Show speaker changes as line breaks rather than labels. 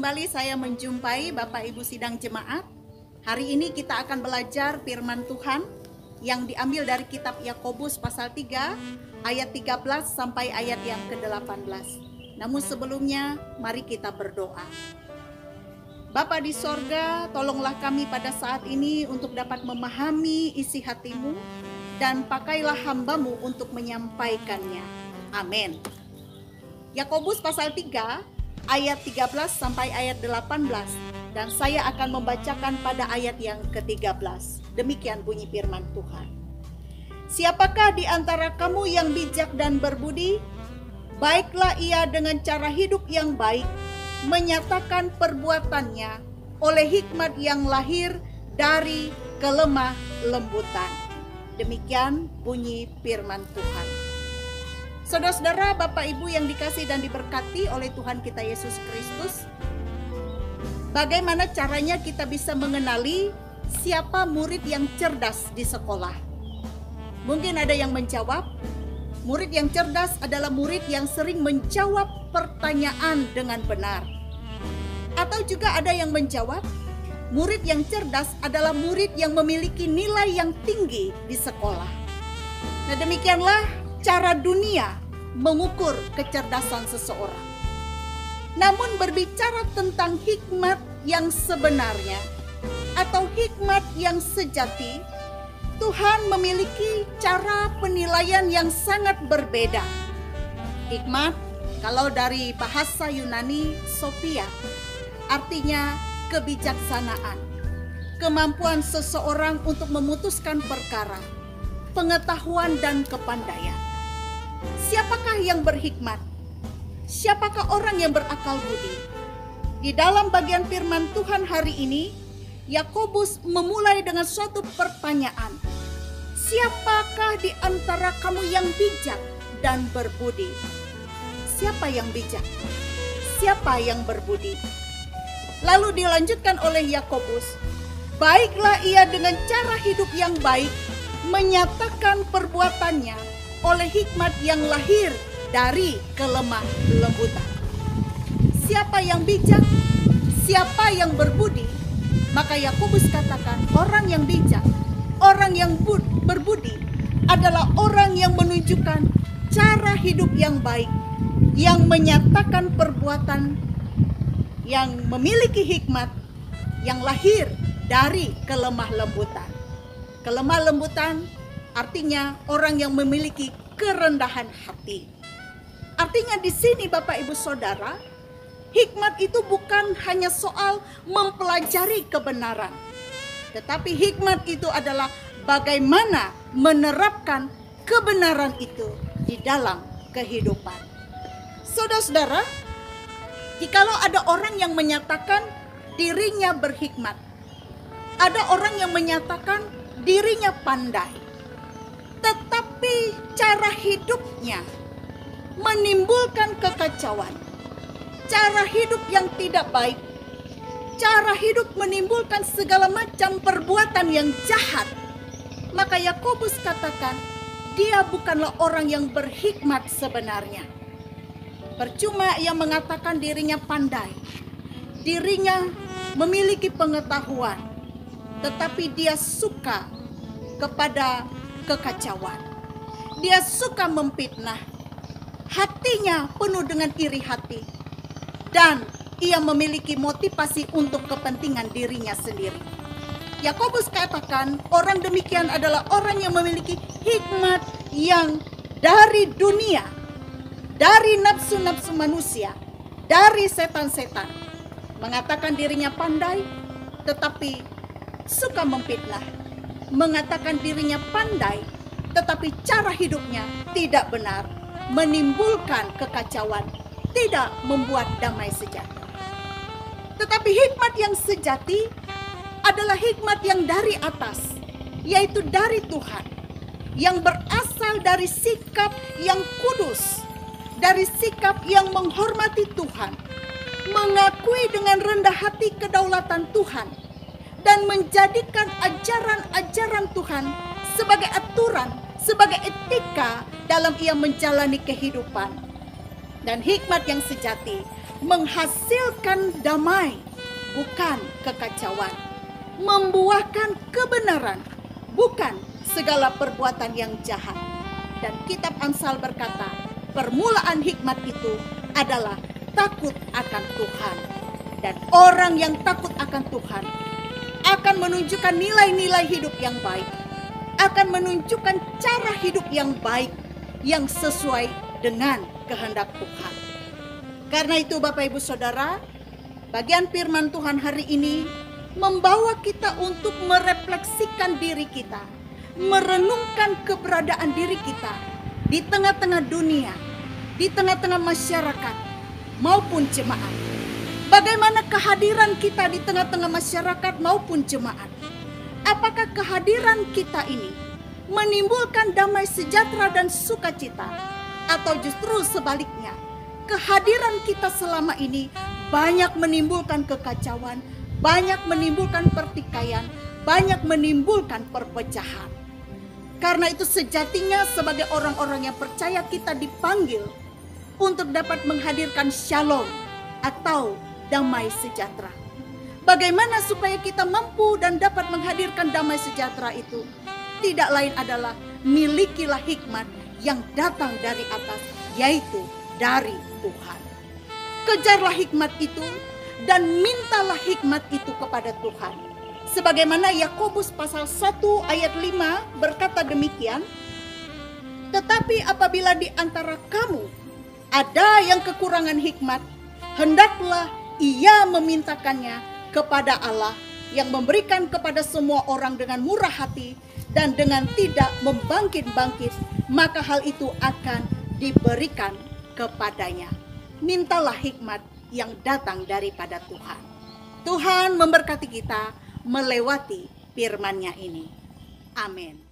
kembali saya menjumpai Bapak Ibu sidang jemaat. Hari ini kita akan belajar firman Tuhan yang diambil dari kitab Yakobus pasal 3 ayat 13 sampai ayat yang ke-18. Namun sebelumnya mari kita berdoa. Bapa di sorga, tolonglah kami pada saat ini untuk dapat memahami isi hatimu dan pakailah hambamu untuk menyampaikannya. Amin. Yakobus pasal 3 ayat 13 sampai ayat 18 dan saya akan membacakan pada ayat yang ke-13. Demikian bunyi firman Tuhan. Siapakah di antara kamu yang bijak dan berbudi? Baiklah ia dengan cara hidup yang baik, menyatakan perbuatannya oleh hikmat yang lahir dari kelemah lembutan. Demikian bunyi firman Tuhan. Saudara-saudara, Bapak Ibu yang dikasihi dan diberkati oleh Tuhan kita Yesus Kristus, bagaimana caranya kita bisa mengenali siapa murid yang cerdas di sekolah? Mungkin ada yang menjawab, murid yang cerdas adalah murid yang sering menjawab pertanyaan dengan benar. Atau juga ada yang menjawab, murid yang cerdas adalah murid yang memiliki nilai yang tinggi di sekolah. Nah, demikianlah cara dunia mengukur kecerdasan seseorang. Namun berbicara tentang hikmat yang sebenarnya atau hikmat yang sejati, Tuhan memiliki cara penilaian yang sangat berbeda. Hikmat, kalau dari bahasa Yunani, Sophia, artinya kebijaksanaan, kemampuan seseorang untuk memutuskan perkara, pengetahuan dan kepandaian. Siapakah yang berhikmat? Siapakah orang yang berakal budi? Di dalam bagian firman Tuhan hari ini, Yakobus memulai dengan suatu pertanyaan. Siapakah di antara kamu yang bijak dan berbudi? Siapa yang bijak? Siapa yang berbudi? Lalu dilanjutkan oleh Yakobus, baiklah ia dengan cara hidup yang baik, menyatakan perbuatannya oleh hikmat yang lahir dari kelemah lembutan. Siapa yang bijak? Siapa yang berbudi? Maka Yakobus katakan orang yang bijak, orang yang berbudi adalah orang yang menunjukkan cara hidup yang baik, yang menyatakan perbuatan, yang memiliki hikmat, yang lahir dari kelemah lembutan. Kelemah lembutan artinya orang yang memiliki kerendahan hati. Artinya di sini Bapak Ibu Saudara, hikmat itu bukan hanya soal mempelajari kebenaran, tetapi hikmat itu adalah bagaimana menerapkan kebenaran itu di dalam kehidupan. Saudara-saudara, jikalau ada orang yang menyatakan dirinya berhikmat, ada orang yang menyatakan dirinya pandai, tetapi cara hidupnya menimbulkan kekacauan, cara hidup yang tidak baik, cara hidup menimbulkan segala macam perbuatan yang jahat, maka Yakobus katakan dia bukanlah orang yang berhikmat sebenarnya. Percuma ia mengatakan dirinya pandai, dirinya memiliki pengetahuan, tetapi dia suka kepada kekacauan. Dia suka memfitnah, hatinya penuh dengan iri hati, dan ia memiliki motivasi untuk kepentingan dirinya sendiri. Yakobus katakan orang demikian adalah orang yang memiliki hikmat yang dari dunia, dari nafsu-nafsu manusia, dari setan-setan. Mengatakan dirinya pandai, tetapi suka memfitnah. Mengatakan dirinya pandai, tetapi cara hidupnya tidak benar, menimbulkan kekacauan, tidak membuat damai sejahtera. Tetapi hikmat yang sejati adalah hikmat yang dari atas, yaitu dari Tuhan, yang berasal dari sikap yang kudus, dari sikap yang menghormati Tuhan, mengakui dengan rendah hati kedaulatan Tuhan, dan menjadikan ajaran-ajaran Tuhan sebagai aturan, sebagai etika dalam ia menjalani kehidupan. Dan hikmat yang sejati menghasilkan damai, bukan kekacauan, membuahkan kebenaran, bukan segala perbuatan yang jahat. Dan kitab Amsal berkata, permulaan hikmat itu adalah takut akan Tuhan. Dan orang yang takut akan Tuhan akan menunjukkan nilai-nilai hidup yang baik, akan menunjukkan cara hidup yang baik, yang sesuai dengan kehendak Tuhan. Karena itu Bapak Ibu Saudara, bagian firman Tuhan hari ini membawa kita untuk merefleksikan diri kita, merenungkan keberadaan diri kita di tengah-tengah dunia, di tengah-tengah masyarakat maupun jemaat. Bagaimana kehadiran kita di tengah-tengah masyarakat maupun jemaat? Apakah kehadiran kita ini menimbulkan damai sejahtera dan sukacita, atau justru sebaliknya, kehadiran kita selama ini banyak menimbulkan kekacauan, banyak menimbulkan pertikaian, banyak menimbulkan perpecahan? Karena itu sejatinya sebagai orang-orang yang percaya kita dipanggil untuk dapat menghadirkan shalom atau damai sejahtera. Bagaimana supaya kita mampu dan dapat menghadirkan damai sejahtera itu? Tidak lain adalah milikilah hikmat yang datang dari atas, yaitu dari Tuhan. Kejarlah hikmat itu dan mintalah hikmat itu kepada Tuhan. Sebagaimana Yakobus pasal 1 ayat 5 berkata demikian, tetapi apabila di antara kamu ada yang kekurangan hikmat, hendaklah ia memintakannya kepada Allah yang memberikan kepada semua orang dengan murah hati dan dengan tidak membangkit-bangkit, maka hal itu akan diberikan kepadanya. Mintalah hikmat yang datang daripada Tuhan. Tuhan memberkati kita melewati firman-Nya ini. Amin.